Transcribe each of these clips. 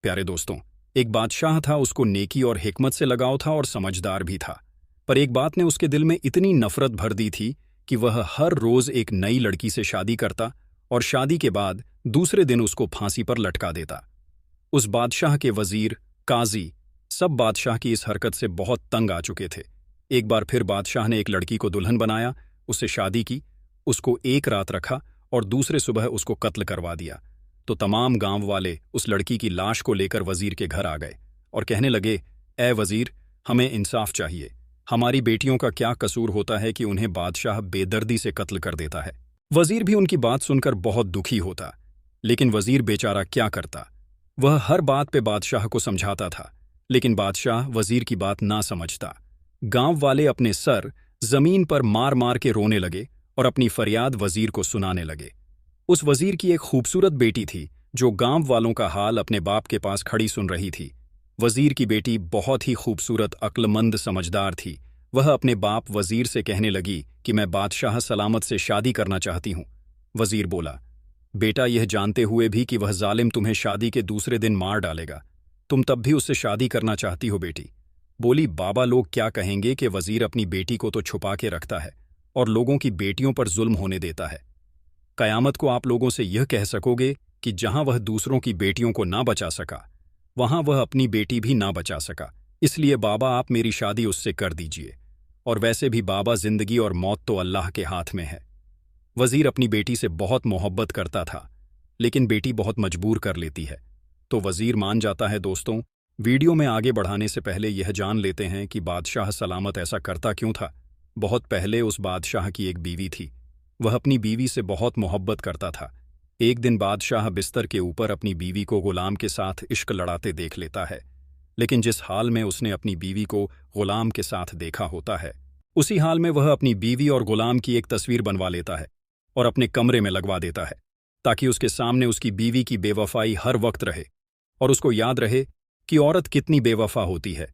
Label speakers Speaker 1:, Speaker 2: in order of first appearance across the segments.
Speaker 1: प्यारे दोस्तों, एक बादशाह था। उसको नेकी और हिकमत से लगाव था और समझदार भी था। पर एक बात ने उसके दिल में इतनी नफरत भर दी थी कि वह हर रोज एक नई लड़की से शादी करता और शादी के बाद दूसरे दिन उसको फांसी पर लटका देता। उस बादशाह के वजीर, काजी सब बादशाह की इस हरकत से बहुत तंग आ चुके थे। एक बार फिर बादशाह ने एक लड़की को दुल्हन बनाया, उससे शादी की, उसको एक रात रखा और दूसरे सुबह उसको कत्ल करवा दिया। तो तमाम गांव वाले उस लड़की की लाश को लेकर वजीर के घर आ गए और कहने लगे, ए वजीर, हमें इंसाफ चाहिए। हमारी बेटियों का क्या कसूर होता है कि उन्हें बादशाह बेदर्दी से कत्ल कर देता है। वजीर भी उनकी बात सुनकर बहुत दुखी होता, लेकिन वजीर बेचारा क्या करता। वह हर बात पे बादशाह को समझाता था, लेकिन बादशाह वजीर की बात ना समझता। गांव वाले अपने सर जमीन पर मार मार के रोने लगे और अपनी फरियाद वजीर को सुनाने लगे। उस वजीर की एक खूबसूरत बेटी थी जो गांव वालों का हाल अपने बाप के पास खड़ी सुन रही थी। वजीर की बेटी बहुत ही खूबसूरत, अक्लमंद, समझदार थी। वह अपने बाप वजीर से कहने लगी कि मैं बादशाह सलामत से शादी करना चाहती हूँ। वजीर बोला, बेटा, यह जानते हुए भी कि वह जालिम तुम्हें शादी के दूसरे दिन मार डालेगा, तुम तब भी उससे शादी करना चाहती हो बेटी? बोली, बाबा, लोग क्या कहेंगे कि वजीर अपनी बेटी को तो छुपा के रखता है और लोगों की बेटियों पर जुल्म होने देता है। कयामत को आप लोगों से यह कह सकोगे कि जहां वह दूसरों की बेटियों को ना बचा सका, वहां वह अपनी बेटी भी ना बचा सका। इसलिए बाबा, आप मेरी शादी उससे कर दीजिए। और वैसे भी बाबा, जिंदगी और मौत तो अल्लाह के हाथ में है। वजीर अपनी बेटी से बहुत मोहब्बत करता था, लेकिन बेटी बहुत मजबूर कर लेती है, तो वजीर मान जाता है। दोस्तों, वीडियो में आगे बढ़ाने से पहले यह जान लेते हैं कि बादशाह सलामत ऐसा करता क्यों था। बहुत पहले उस बादशाह की एक बीवी थी। वह अपनी बीवी से बहुत मोहब्बत करता था। एक दिन बादशाह बिस्तर के ऊपर अपनी बीवी को गुलाम के साथ इश्क लड़ाते देख लेता है, लेकिन जिस हाल में उसने अपनी बीवी को गुलाम के साथ देखा होता है, उसी हाल में वह अपनी बीवी और गुलाम की एक तस्वीर बनवा लेता है और अपने कमरे में लगवा देता है, ताकि उसके सामने उसकी बीवी की बेवफाई हर वक्त रहे और उसको याद रहे कि औरत कितनी बेवफा होती है।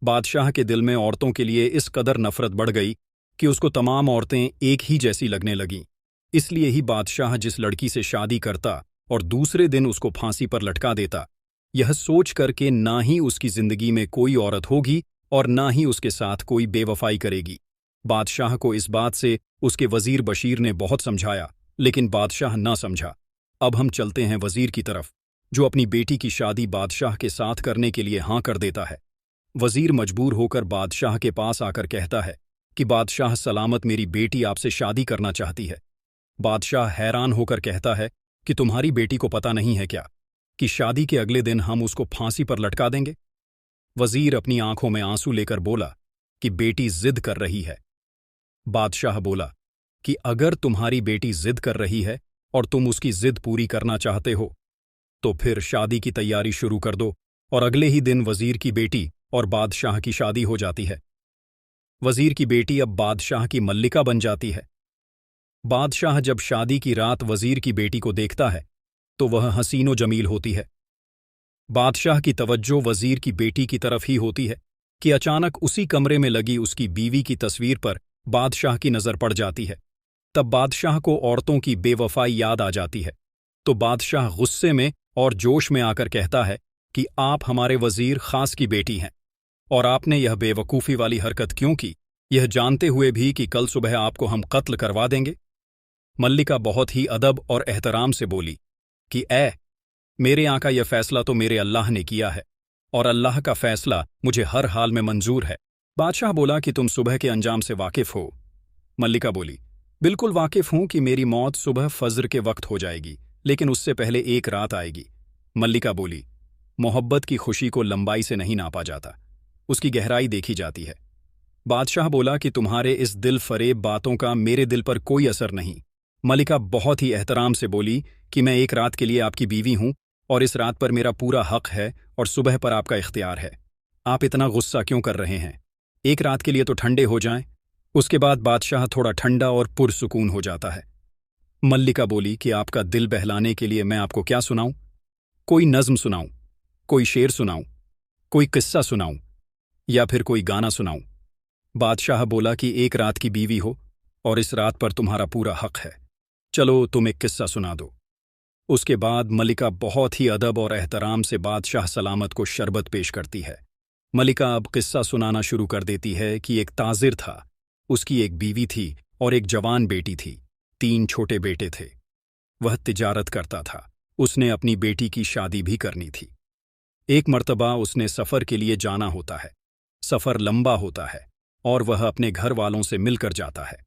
Speaker 1: बादशाह के दिल में औरतों के लिए इस कदर नफरत बढ़ गई कि उसको तमाम औरतें एक ही जैसी लगने लगीं। इसलिए ही बादशाह जिस लड़की से शादी करता और दूसरे दिन उसको फांसी पर लटका देता, यह सोच करके ना ही उसकी जिंदगी में कोई औरत होगी और ना ही उसके साथ कोई बेवफाई करेगी। बादशाह को इस बात से उसके वजीर बशीर ने बहुत समझाया, लेकिन बादशाह ना समझा। अब हम चलते हैं वजीर की तरफ, जो अपनी बेटी की शादी बादशाह के साथ करने के लिए हाँ कर देता है। वजीर मजबूर होकर बादशाह के पास आकर कहता है कि बादशाह सलामत, मेरी बेटी आपसे शादी करना चाहती है। बादशाह हैरान होकर कहता है कि तुम्हारी बेटी को पता नहीं है क्या कि शादी के अगले दिन हम उसको फांसी पर लटका देंगे? वजीर अपनी आंखों में आंसू लेकर बोला कि बेटी जिद कर रही है। बादशाह बोला कि अगर तुम्हारी बेटी जिद कर रही है और तुम उसकी जिद पूरी करना चाहते हो, तो फिर शादी की तैयारी शुरू कर दो। और अगले ही दिन वजीर की बेटी और बादशाह की शादी हो जाती है। वजीर की बेटी अब बादशाह की मल्लिका बन जाती है। बादशाह जब शादी की रात वजीर की बेटी को देखता है तो वह हसीनो जमील होती है। बादशाह की तवज्जो वजीर की बेटी की तरफ ही होती है कि अचानक उसी कमरे में लगी उसकी बीवी की तस्वीर पर बादशाह की नजर पड़ जाती है। तब बादशाह को औरतों की बेवफाई याद आ जाती है, तो बादशाह गुस्से में और जोश में आकर कहता है कि आप हमारे वजीर खास की बेटी हैं और आपने यह बेवकूफ़ी वाली हरकत क्यों की, यह जानते हुए भी कि कल सुबह आपको हम कत्ल करवा देंगे। मल्लिका बहुत ही अदब और एहतराम से बोली कि मेरे आका, यह फैसला तो मेरे अल्लाह ने किया है और अल्लाह का फैसला मुझे हर हाल में मंजूर है। बादशाह बोला कि तुम सुबह के अंजाम से वाकिफ हो? मल्लिका बोली, बिल्कुल वाकिफ हूं कि मेरी मौत सुबह फज्र के वक्त हो जाएगी, लेकिन उससे पहले एक रात आएगी। मल्लिका बोली, मोहब्बत की खुशी को लंबाई से नहीं नापा जाता, उसकी गहराई देखी जाती है। बादशाह बोला कि तुम्हारे इस दिल फरेब बातों का मेरे दिल पर कोई असर नहीं। मल्लिका बहुत ही एहतराम से बोली कि मैं एक रात के लिए आपकी बीवी हूं और इस रात पर मेरा पूरा हक है और सुबह पर आपका इख्तियार है। आप इतना गुस्सा क्यों कर रहे हैं? एक रात के लिए तो ठंडे हो जाएं। उसके बाद बादशाह थोड़ा ठंडा और पुरसुकून हो जाता है। मल्लिका बोली कि आपका दिल बहलाने के लिए मैं आपको क्या सुनाऊं? कोई नज्म सुनाऊं, कोई शेर सुनाऊं, कोई किस्सा सुनाऊं या फिर कोई गाना सुनाऊं? बादशाह बोला कि एक रात की बीवी हो और इस रात पर तुम्हारा पूरा हक है। चलो तुम एक किस्सा सुना दो। उसके बाद मलिका बहुत ही अदब और एहतराम से बादशाह सलामत को शरबत पेश करती है। मलिका अब किस्सा सुनाना शुरू कर देती है कि एक ताजिर था, उसकी एक बीवी थी और एक जवान बेटी थी। 3 छोटे बेटे थे। वह तिजारत करता था। उसने अपनी बेटी की शादी भी करनी थी। एक मर्तबा उसने सफ़र के लिए जाना होता है। सफ़र लंबा होता है और वह अपने घर वालों से मिलकर जाता है।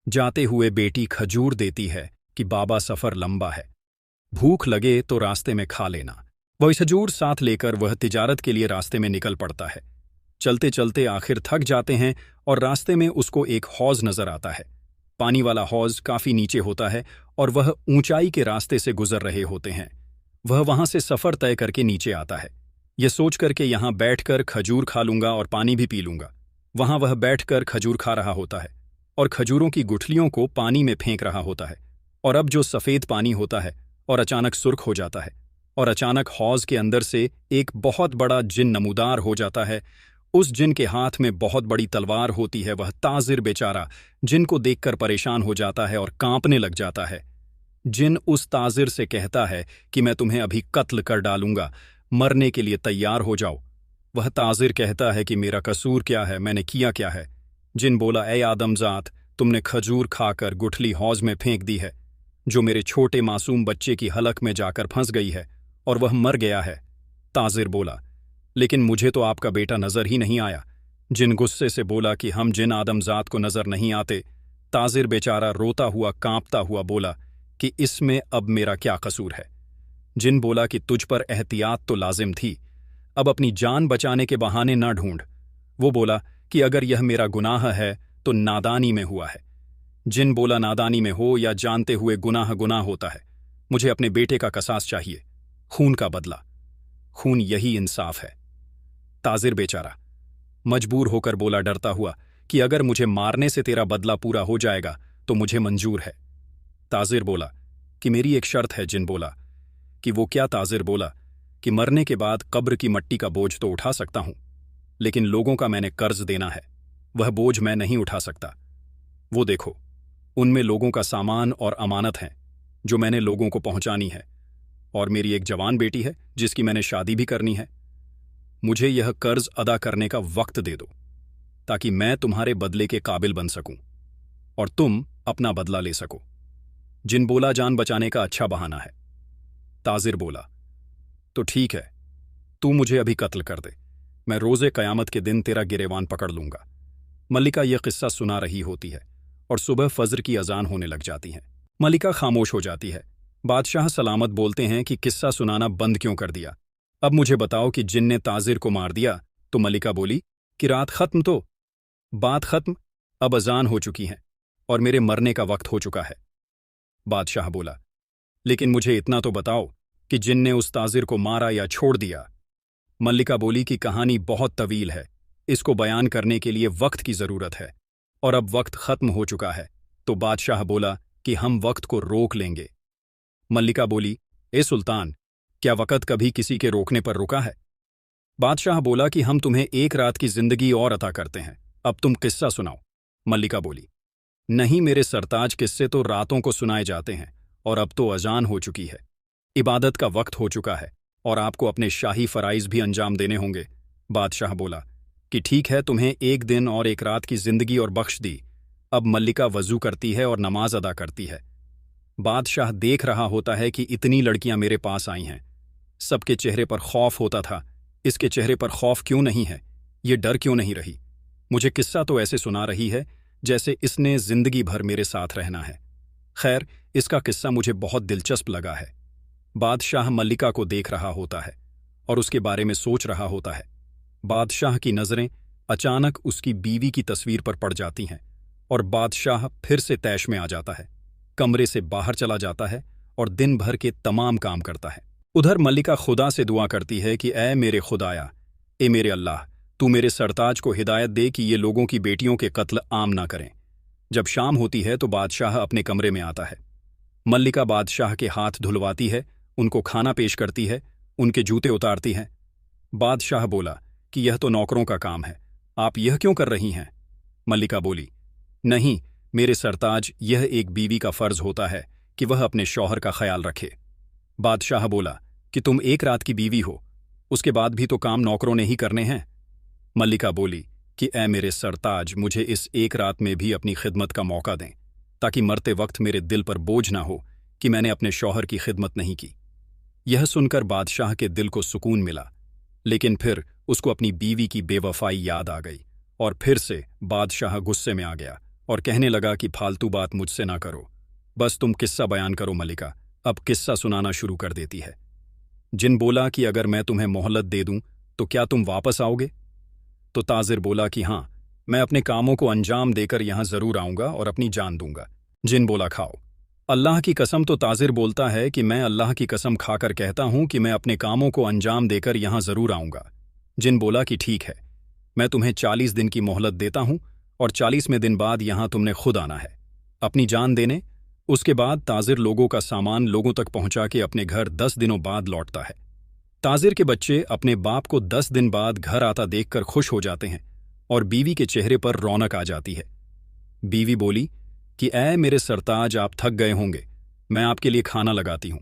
Speaker 1: जाते हुए बेटी खजूर देती है कि बाबा सफ़र लंबा है, भूख लगे तो रास्ते में खा लेना। वह खजूर साथ लेकर वह तिजारत के लिए रास्ते में निकल पड़ता है। चलते चलते आखिर थक जाते हैं और रास्ते में उसको एक हौज़ नज़र आता है। पानी वाला हौज़ काफ़ी नीचे होता है और वह ऊंचाई के रास्ते से गुजर रहे होते हैं। वह वहां से सफ़र तय करके नीचे आता है, यह सोचकर के यहां बैठकर खजूर खा लूंगा और पानी भी पी लूंगा। वहां वह बैठकर खजूर खा रहा होता है और खजूरों की गुठलियों को पानी में फेंक रहा होता है। और अब जो सफ़ेद पानी होता है और अचानक सुर्ख हो जाता है और अचानक हौज़ के अंदर से एक बहुत बड़ा जिन नमूदार हो जाता है। उस जिन के हाथ में बहुत बड़ी तलवार होती है। वह ताजिर बेचारा जिन को देखकर परेशान हो जाता है और कांपने लग जाता है। जिन उस ताजिर से कहता है कि मैं तुम्हें अभी कत्ल कर डालूंगा, मरने के लिए तैयार हो जाओ। वह ताजिर कहता है कि मेरा कसूर क्या है, मैंने किया क्या है। जिन बोला, ए आदमजात, तुमने खजूर खाकर गुठली हौज में फेंक दी है, जो मेरे छोटे मासूम बच्चे की हलक में जाकर फंस गई है और वह मर गया है। ताजिर बोला, लेकिन मुझे तो आपका बेटा नजर ही नहीं आया। जिन गुस्से से बोला कि हम जिन आदमजात को नजर नहीं आते। ताजिर बेचारा रोता हुआ कांपता हुआ बोला कि इसमें अब मेरा क्या कसूर है। जिन बोला कि तुझ पर एहतियात तो लाजिम थी, अब अपनी जान बचाने के बहाने न ढूंढ। वो बोला कि अगर यह मेरा गुनाह है तो नादानी में हुआ है। जिन बोला, नादानी में हो या जानते हुए गुनाह गुनाह होता है। मुझे अपने बेटे का कसास चाहिए, खून का बदला। खून यही इंसाफ है। ताजिर बेचारा मजबूर होकर बोला डरता हुआ कि अगर मुझे मारने से तेरा बदला पूरा हो जाएगा तो मुझे मंजूर है। ताजिर बोला कि मेरी एक शर्त है। जिन बोला कि वो क्या। ताजिर बोला कि मरने के बाद कब्र की मट्टी का बोझ तो उठा सकता हूं, लेकिन लोगों का मैंने कर्ज देना है, वह बोझ मैं नहीं उठा सकता। वो देखो, उनमें लोगों का सामान और अमानत है जो मैंने लोगों को पहुंचानी है, और मेरी एक जवान बेटी है जिसकी मैंने शादी भी करनी है। मुझे यह कर्ज अदा करने का वक्त दे दो ताकि मैं तुम्हारे बदले के काबिल बन सकूं और तुम अपना बदला ले सको। जिन बोला, जान बचाने का अच्छा बहाना है। ताजिर बोला, तो ठीक है, तू मुझे अभी कत्ल कर दे, मैं रोज़े क़यामत के दिन तेरा गिरेवान पकड़ लूंगा। मलिका यह किस्सा सुना रही होती है और सुबह फज्र की अजान होने लग जाती है। मलिका खामोश हो जाती है। बादशाह सलामत बोलते हैं कि किस्सा सुनाना बंद क्यों कर दिया, अब मुझे बताओ कि जिन ने ताजिर को मार दिया। तो मलिका बोली कि रात खत्म तो बात खत्म, अब अजान हो चुकी है और मेरे मरने का वक्त हो चुका है। बादशाह बोला, लेकिन मुझे इतना तो बताओ कि जिन ने उस ताजिर को मारा या छोड़ दिया। मल्लिका बोली कि कहानी बहुत तवील है, इसको बयान करने के लिए वक्त की जरूरत है और अब वक्त खत्म हो चुका है। तो बादशाह बोला कि हम वक्त को रोक लेंगे। मल्लिका बोली, ए सुल्तान, क्या वक्त कभी किसी के रोकने पर रुका है? बादशाह बोला कि हम तुम्हें एक रात की जिंदगी और अता करते हैं, अब तुम किस्सा सुनाओ। मल्लिका बोली, नहीं, मेरे सरताज किस्से तो रातों को सुनाए जाते हैं और अब तो अजान हो चुकी है, इबादत का वक्त हो चुका है और आपको अपने शाही फराइज भी अंजाम देने होंगे। बादशाह बोला कि ठीक है, तुम्हें एक दिन और एक रात की जिंदगी और बख्श दी। अब मल्लिका वजू करती है और नमाज अदा करती है। बादशाह देख रहा होता है कि इतनी लड़कियां मेरे पास आई हैं, सबके चेहरे पर खौफ होता था, इसके चेहरे पर खौफ क्यों नहीं है, ये डर क्यों नहीं रही? मुझे किस्सा तो ऐसे सुना रही है जैसे इसने जिंदगी भर मेरे साथ रहना है। खैर, इसका किस्सा मुझे बहुत दिलचस्प लगा है। बादशाह मल्लिका को देख रहा होता है और उसके बारे में सोच रहा होता है। बादशाह की नजरें अचानक उसकी बीवी की तस्वीर पर पड़ जाती हैं और बादशाह फिर से तैश में आ जाता है, कमरे से बाहर चला जाता है और दिन भर के तमाम काम करता है। उधर मल्लिका खुदा से दुआ करती है कि ऐ मेरे खुदाया, ए मेरे अल्लाह, तू मेरे सरताज को हिदायत दे कि ये लोगों की बेटियों के कत्ल आम ना करें। जब शाम होती है तो बादशाह अपने कमरे में आता है। मल्लिका बादशाह के हाथ धुलवाती है, उनको खाना पेश करती है, उनके जूते उतारती है। बादशाह बोला कि यह तो नौकरों का काम है, आप यह क्यों कर रही हैं? मल्लिका बोली, नहीं मेरे सरताज, यह एक बीवी का फर्ज होता है कि वह अपने शौहर का ख्याल रखे। बादशाह बोला कि तुम एक रात की बीवी हो, उसके बाद भी तो काम नौकरों ने ही करने हैं। मल्लिका बोली कि ऐ मेरे सरताज, मुझे इस एक रात में भी अपनी खिदमत का मौका दें, ताकि मरते वक्त मेरे दिल पर बोझ ना हो कि मैंने अपने शौहर की खिदमत नहीं की। यह सुनकर बादशाह के दिल को सुकून मिला, लेकिन फिर उसको अपनी बीवी की बेवफाई याद आ गई और फिर से बादशाह गुस्से में आ गया और कहने लगा कि फालतू बात मुझसे ना करो, बस तुम किस्सा बयान करो। मल्लिका अब किस्सा सुनाना शुरू कर देती है। जिन बोला कि अगर मैं तुम्हें मोहलत दे दूं तो क्या तुम वापस आओगे? तो ताजिर बोला कि हाँ, मैं अपने कामों को अंजाम देकर यहां जरूर आऊंगा और अपनी जान दूंगा। जिन बोला खाओ। अल्लाह की कसम। तो ताजिर बोलता है कि मैं अल्लाह की कसम खाकर कहता हूं कि मैं अपने कामों को अंजाम देकर यहां जरूर आऊंगा। जिन बोला कि ठीक है, मैं तुम्हें 40 दिन की मोहलत देता हूं और 40वें दिन बाद यहां तुमने खुद आना है अपनी जान देने। उसके बाद ताजिर लोगों का सामान लोगों तक पहुंचा के अपने घर 10 दिनों बाद लौटता है। ताजिर के बच्चे अपने बाप को 10 दिन बाद घर आता देखकर खुश हो जाते हैं और बीवी के चेहरे पर रौनक आ जाती है। बीवी बोली कि ऐ मेरे सरताज, आप थक गए होंगे, मैं आपके लिए खाना लगाती हूं।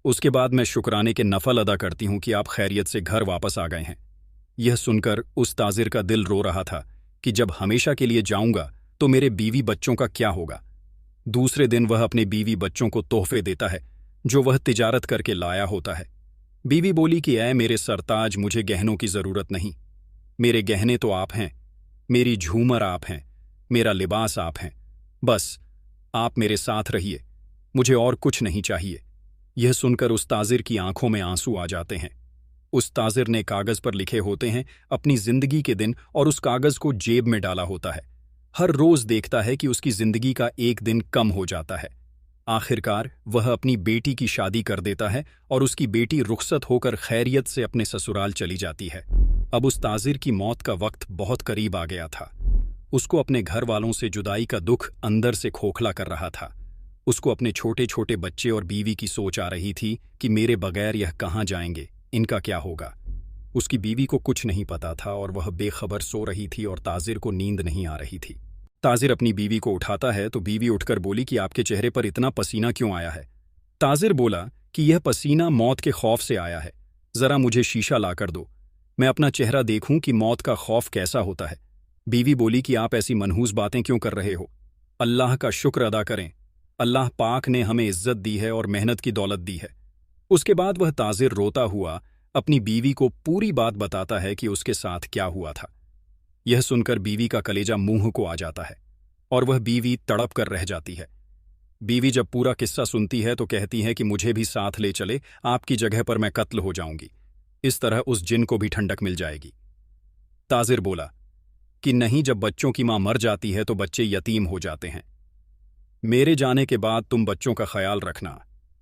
Speaker 1: उसके बाद मैं शुक्राने के नफल अदा करती हूं कि आप खैरियत से घर वापस आ गए हैं। यह सुनकर उस ताजिर का दिल रो रहा था कि जब हमेशा के लिए जाऊंगा तो मेरे बीवी बच्चों का क्या होगा। दूसरे दिन वह अपने बीवी बच्चों को तोहफे देता है जो वह तिजारत करके लाया होता है। बीवी बोली कि ऐ मेरे सरताज, मुझे गहनों की जरूरत नहीं, मेरे गहने तो आप हैं, मेरी झूमर आप हैं, मेरा लिबास आप हैं, बस आप मेरे साथ रहिए, मुझे और कुछ नहीं चाहिए। यह सुनकर उस ताजिर की आंखों में आंसू आ जाते हैं। उस ताजिर ने कागज पर लिखे होते हैं अपनी जिंदगी के दिन और उस कागज को जेब में डाला होता है। हर रोज देखता है कि उसकी जिंदगी का एक दिन कम हो जाता है। आखिरकार वह अपनी बेटी की शादी कर देता है और उसकी बेटी रुखसत होकर खैरियत से अपने ससुराल चली जाती है। अब उस ताजिर की मौत का वक्त बहुत करीब आ गया था। उसको अपने घर वालों से जुदाई का दुख अंदर से खोखला कर रहा था। उसको अपने छोटे छोटे बच्चे और बीवी की सोच आ रही थी कि मेरे बगैर यह कहाँ जाएंगे, इनका क्या होगा। उसकी बीवी को कुछ नहीं पता था और वह बेखबर सो रही थी और ताजिर को नींद नहीं आ रही थी। ताजिर अपनी बीवी को उठाता है तो बीवी उठकर बोली कि आपके चेहरे पर इतना पसीना क्यों आया है? ताजिर बोला कि यह पसीना मौत के खौफ से आया है, जरा मुझे शीशा लाकर दो, मैं अपना चेहरा देखूं कि मौत का खौफ कैसा होता है। बीवी बोली कि आप ऐसी मनहूस बातें क्यों कर रहे हो? अल्लाह का शुक्र अदा करें, अल्लाह पाक ने हमें इज्जत दी है और मेहनत की दौलत दी है। उसके बाद वह ताजिर रोता हुआ अपनी बीवी को पूरी बात बताता है कि उसके साथ क्या हुआ था। यह सुनकर बीवी का कलेजा मुंह को आ जाता है और वह बीवी तड़प कर रह जाती है। बीवी जब पूरा किस्सा सुनती है तो कहती है कि मुझे भी साथ ले चले, आपकी जगह पर मैं कत्ल हो जाऊंगी, इस तरह उस जिन को भी ठंडक मिल जाएगी। ताजिर बोला कि नहीं, जब बच्चों की मां मर जाती है तो बच्चे यतीम हो जाते हैं, मेरे जाने के बाद तुम बच्चों का ख्याल रखना।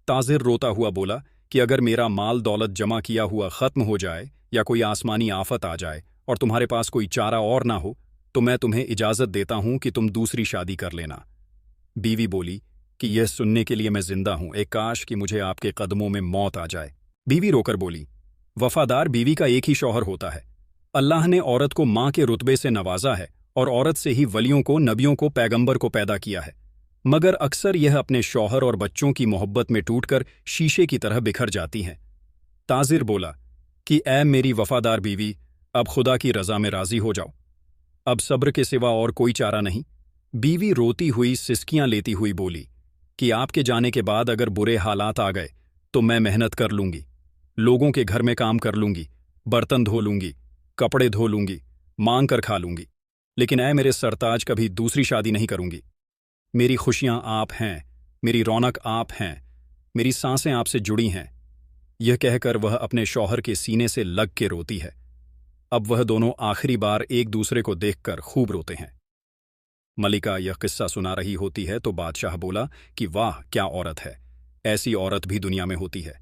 Speaker 1: ताजिर रोता हुआ बोला कि अगर मेरा माल दौलत जमा किया हुआ खत्म हो जाए या कोई आसमानी आफत आ जाए और तुम्हारे पास कोई चारा और ना हो तो मैं तुम्हें इजाजत देता हूं कि तुम दूसरी शादी कर लेना। बीवी बोली कि यह सुनने के लिए मैं जिंदा हूं, एक काश कि मुझे आपके कदमों में मौत आ जाए। बीवी रोकर बोली, वफादार बीवी का एक ही शौहर होता है। अल्लाह ने औरत को मां के रुतबे से नवाजा है और औरत से ही वलियों को, नबियों को, पैगंबर को पैदा किया है, मगर अक्सर यह अपने शौहर और बच्चों की मोहब्बत में टूटकर शीशे की तरह बिखर जाती हैं। ताजिर बोला कि ऐ मेरी वफादार बीवी, अब खुदा की रजा में राजी हो जाओ, अब सब्र के सिवा और कोई चारा नहीं। बीवी रोती हुई सिसकियां लेती हुई बोली कि आपके जाने के बाद अगर बुरे हालात आ गए तो मैं मेहनत कर लूंगी, लोगों के घर में काम कर लूंगी, बर्तन धो लूंगी, कपड़े धो लूंगी, मांग कर खा लूंगी, लेकिन ऐ मेरे सरताज, कभी दूसरी शादी नहीं करूंगी। मेरी खुशियां आप हैं, मेरी रौनक आप हैं, मेरी सांसें आपसे जुड़ी हैं। यह कहकर वह अपने शौहर के सीने से लग के रोती है। अब वह दोनों आखिरी बार एक दूसरे को देखकर खूब रोते हैं। मलिका यह किस्सा सुना रही होती है तो बादशाह बोला कि वाह, क्या औरत है, ऐसी औरत भी दुनिया में होती है।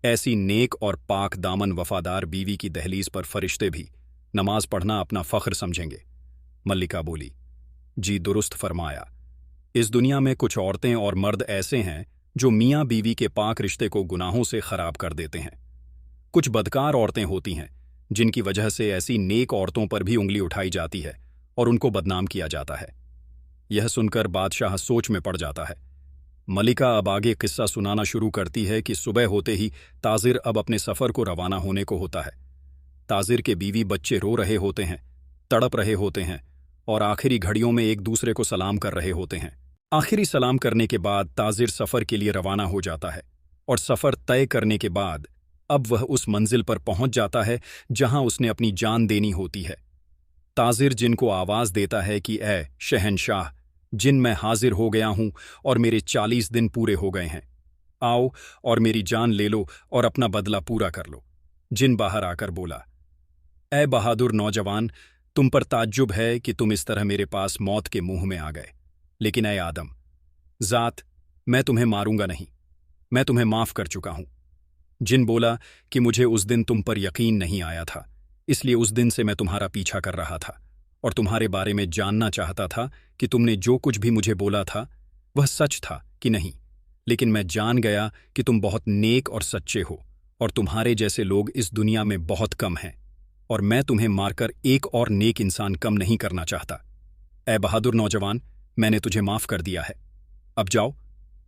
Speaker 1: ऐसी नेक और पाक दामन वफादार बीवी की दहलीज पर फरिश्ते भी नमाज पढ़ना अपना फख्र समझेंगे। मल्लिका बोली, जी दुरुस्त फरमाया। इस दुनिया में कुछ औरतें और मर्द ऐसे हैं जो मियाँ बीवी के पाक रिश्ते को गुनाहों से खराब कर देते हैं। कुछ बदकार औरतें होती हैं जिनकी वजह से ऐसी नेक औरतों पर भी उंगली उठाई जाती है और उनको बदनाम किया जाता है। यह सुनकर बादशाह सोच में पड़ जाता है। मलिका अब आगे किस्सा सुनाना शुरू करती है कि सुबह होते ही ताजिर अब अपने सफ़र को रवाना होने को होता है। ताजिर के बीवी बच्चे रो रहे होते हैं, तड़प रहे होते हैं और आखिरी घड़ियों में एक दूसरे को सलाम कर रहे होते हैं। आखिरी सलाम करने के बाद ताजिर सफ़र के लिए रवाना हो जाता है और सफ़र तय करने के बाद अब वह उस मंजिल पर पहुंच जाता है जहां उसने अपनी जान देनी होती है। ताजिर जिनको आवाज़ देता है कि ए शहंशाह, जिन मैं हाजिर हो गया हूं और मेरे 40 दिन पूरे हो गए हैं, आओ और मेरी जान ले लो और अपना बदला पूरा कर लो। जिन बाहर आकर बोला, ए बहादुर नौजवान, तुम पर ताज्जुब है कि तुम इस तरह मेरे पास मौत के मुंह में आ गए, लेकिन ए आदम ज़ात, मैं तुम्हें मारूंगा नहीं, मैं तुम्हें माफ़ कर चुका हूं। जिन बोला कि मुझे उस दिन तुम पर यकीन नहीं आया था, इसलिए उस दिन से मैं तुम्हारा पीछा कर रहा था और तुम्हारे बारे में जानना चाहता था कि तुमने जो कुछ भी मुझे बोला था वह सच था कि नहीं। लेकिन मैं जान गया कि तुम बहुत नेक और सच्चे हो और तुम्हारे जैसे लोग इस दुनिया में बहुत कम हैं, और मैं तुम्हें मारकर एक और नेक इंसान कम नहीं करना चाहता। ए बहादुर नौजवान, मैंने तुझे माफ़ कर दिया है। अब जाओ,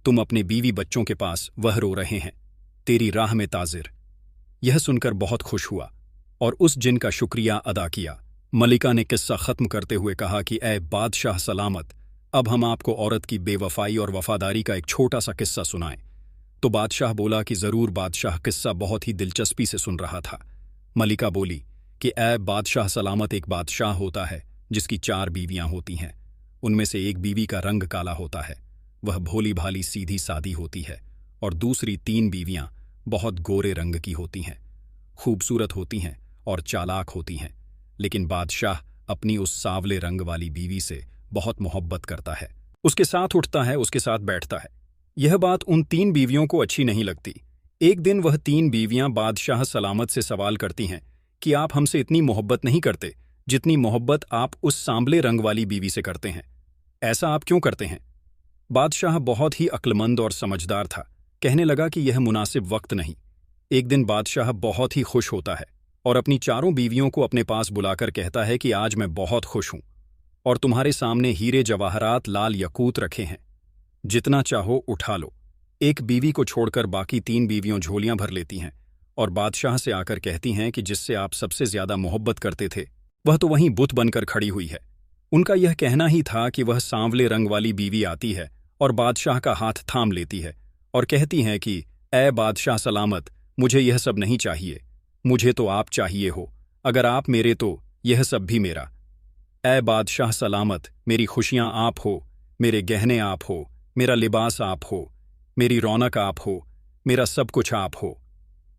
Speaker 1: तुम अपने बीवी बच्चों के पास, वह रो रहे हैं तेरी राह में। ताजिर यह सुनकर बहुत खुश हुआ और उस जिन का शुक्रिया अदा किया। मलिका ने किस्सा ख़त्म करते हुए कहा कि ए बादशाह सलामत, अब हम आपको औरत की बेवफाई और वफादारी का एक छोटा सा किस्सा सुनाएं। तो बादशाह बोला कि ज़रूर। बादशाह किस्सा बहुत ही दिलचस्पी से सुन रहा था। मलिका बोली कि ए बादशाह सलामत, एक बादशाह होता है जिसकी 4 बीवियां होती हैं। उनमें से एक बीवी का रंग काला होता है, वह भोली भाली सीधी सादी होती है, और दूसरी 3 बीवियां बहुत गोरे रंग की होती हैं, खूबसूरत होती हैं और चालाक होती हैं। लेकिन बादशाह अपनी उस सांवले रंग वाली बीवी से बहुत मोहब्बत करता है, उसके साथ उठता है, उसके साथ बैठता है। यह बात उन 3 बीवियों को अच्छी नहीं लगती। एक दिन वह 3 बीवियां बादशाह सलामत से सवाल करती हैं कि आप हमसे इतनी मोहब्बत नहीं करते जितनी मोहब्बत आप उस सांवले रंग वाली बीवी से करते हैं। ऐसा आप क्यों करते हैं? बादशाह बहुत ही अक्लमंद और समझदार था, कहने लगा कि यह मुनासिब वक्त नहीं। एक दिन बादशाह बहुत ही खुश होता है और अपनी 4 बीवियों को अपने पास बुलाकर कहता है कि आज मैं बहुत खुश हूं और तुम्हारे सामने हीरे जवाहरात लाल यकूत रखे हैं, जितना चाहो उठा लो। एक बीवी को छोड़कर बाकी 3 बीवियों झोलियां भर लेती हैं और बादशाह से आकर कहती हैं कि जिससे आप सबसे ज्यादा मोहब्बत करते थे वह तो वहीं बुत बनकर खड़ी हुई है। उनका यह कहना ही था कि वह सांवले रंग वाली बीवी आती है और बादशाह का हाथ थाम लेती है और कहती हैं कि ए बादशाह सलामत, मुझे यह सब नहीं चाहिए, मुझे तो आप चाहिए हो। अगर आप मेरे तो यह सब भी मेरा। ए बादशाह सलामत, मेरी खुशियां आप हो, मेरे गहने आप हो, मेरा लिबास आप हो, मेरी रौनक आप हो, मेरा सब कुछ आप हो।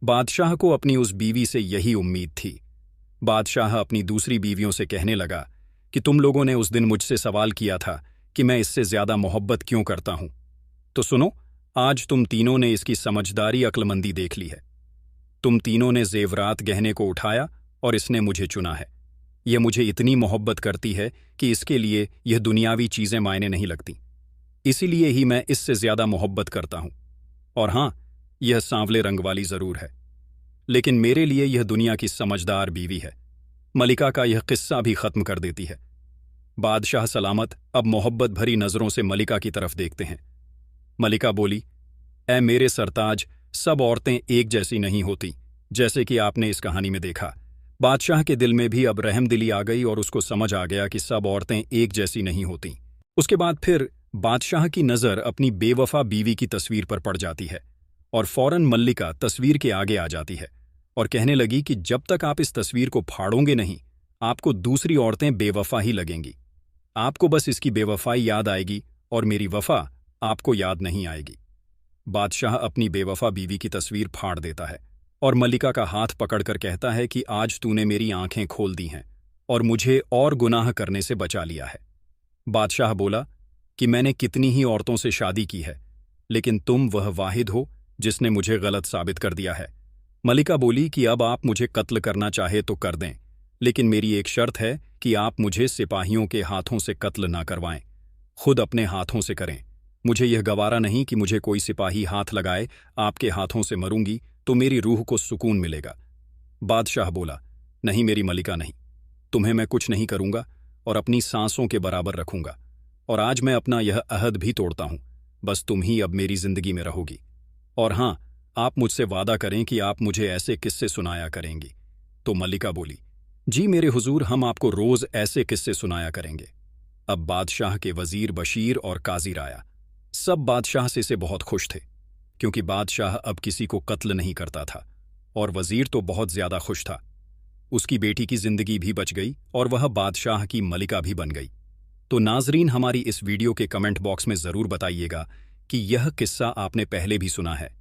Speaker 1: बादशाह को अपनी उस बीवी से यही उम्मीद थी। बादशाह अपनी दूसरी बीवियों से कहने लगा कि तुम लोगों ने उस दिन मुझसे सवाल किया था कि मैं इससे ज्यादा मोहब्बत क्यों करता हूं, तो सुनो, आज तुम तीनों ने इसकी समझदारी अक्लमंदी देख ली है। तुम तीनों ने जेवरात गहने को उठाया और इसने मुझे चुना है। यह मुझे इतनी मोहब्बत करती है कि इसके लिए यह दुनियावी चीजें मायने नहीं लगती, इसीलिए ही मैं इससे ज्यादा मोहब्बत करता हूं। और हां, यह सांवले रंग वाली जरूर है, लेकिन मेरे लिए यह दुनिया की समझदार बीवी है। मलिका का यह किस्सा भी खत्म कर देती है। बादशाह सलामत अब मोहब्बत भरी नजरों से मलिका की तरफ देखते हैं। मलिका बोली, ए मेरे सरताज, सब औरतें एक जैसी नहीं होती, जैसे कि आपने इस कहानी में देखा। बादशाह के दिल में भी अब रहमदिली आ गई और उसको समझ आ गया कि सब औरतें एक जैसी नहीं होती। उसके बाद फिर बादशाह की नज़र अपनी बेवफा बीवी की तस्वीर पर पड़ जाती है और फौरन मल्लिका तस्वीर के आगे आ जाती है और कहने लगी कि जब तक आप इस तस्वीर को फाड़ोगे नहीं, आपको दूसरी औरतें बेवफा ही लगेंगी। आपको बस इसकी बेवफाई याद आएगी और मेरी वफा आपको याद नहीं आएगी। बादशाह अपनी बेवफा बीवी की तस्वीर फाड़ देता है और मल्लिका का हाथ पकड़कर कहता है कि आज तूने मेरी आंखें खोल दी हैं और मुझे और गुनाह करने से बचा लिया है। बादशाह बोला कि मैंने कितनी ही औरतों से शादी की है, लेकिन तुम वह वाहिद हो जिसने मुझे गलत साबित कर दिया है। मल्लिका बोली कि अब आप मुझे कत्ल करना चाहे तो कर दें, लेकिन मेरी एक शर्त है कि आप मुझे सिपाहियों के हाथों से कत्ल ना करवाएं, खुद अपने हाथों से करें। मुझे यह गवारा नहीं कि मुझे कोई सिपाही हाथ लगाए, आपके हाथों से मरूंगी तो मेरी रूह को सुकून मिलेगा। बादशाह बोला, नहीं मेरी मल्लिका नहीं, तुम्हें मैं कुछ नहीं करूंगा और अपनी सांसों के बराबर रखूंगा, और आज मैं अपना यह अहद भी तोड़ता हूं। बस तुम ही अब मेरी जिंदगी में रहोगी। और हाँ, आप मुझसे वादा करें कि आप मुझे ऐसे किस्से सुनाया करेंगी। तो मल्लिका बोली, जी मेरे हुजूर, हम आपको रोज ऐसे किस्से सुनाया करेंगे। अब बादशाह के वजीर बशीर और काजी राया सब बादशाह से बहुत खुश थे, क्योंकि बादशाह अब किसी को कत्ल नहीं करता था। और वजीर तो बहुत ज्यादा खुश था। उसकी बेटी की जिंदगी भी बच गई और वह बादशाह की मलिका भी बन गई। तो नाजरीन, हमारी इस वीडियो के कमेंट बॉक्स में जरूर बताइएगा कि यह किस्सा आपने पहले भी सुना है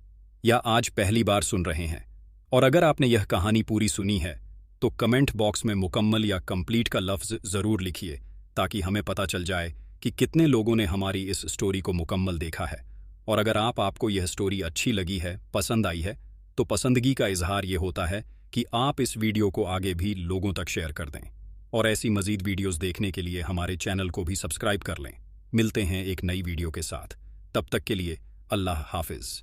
Speaker 1: या आज पहली बार सुन रहे हैं। और अगर आपने यह कहानी पूरी सुनी है तो कमेंट बॉक्स में मुकम्मल या कंप्लीट का लफ्ज जरूर लिखिए, ताकि हमें पता चल जाए कि कितने लोगों ने हमारी इस स्टोरी को मुकम्मल देखा है। और अगर आपको यह स्टोरी अच्छी लगी है, पसंद आई है, तो पसंदगी का इजहार ये होता है कि आप इस वीडियो को आगे भी लोगों तक शेयर कर दें। और ऐसी मजीद वीडियोस देखने के लिए हमारे चैनल को भी सब्सक्राइब कर लें। मिलते हैं एक नई वीडियो के साथ, तब तक के लिए अल्लाह हाफिज।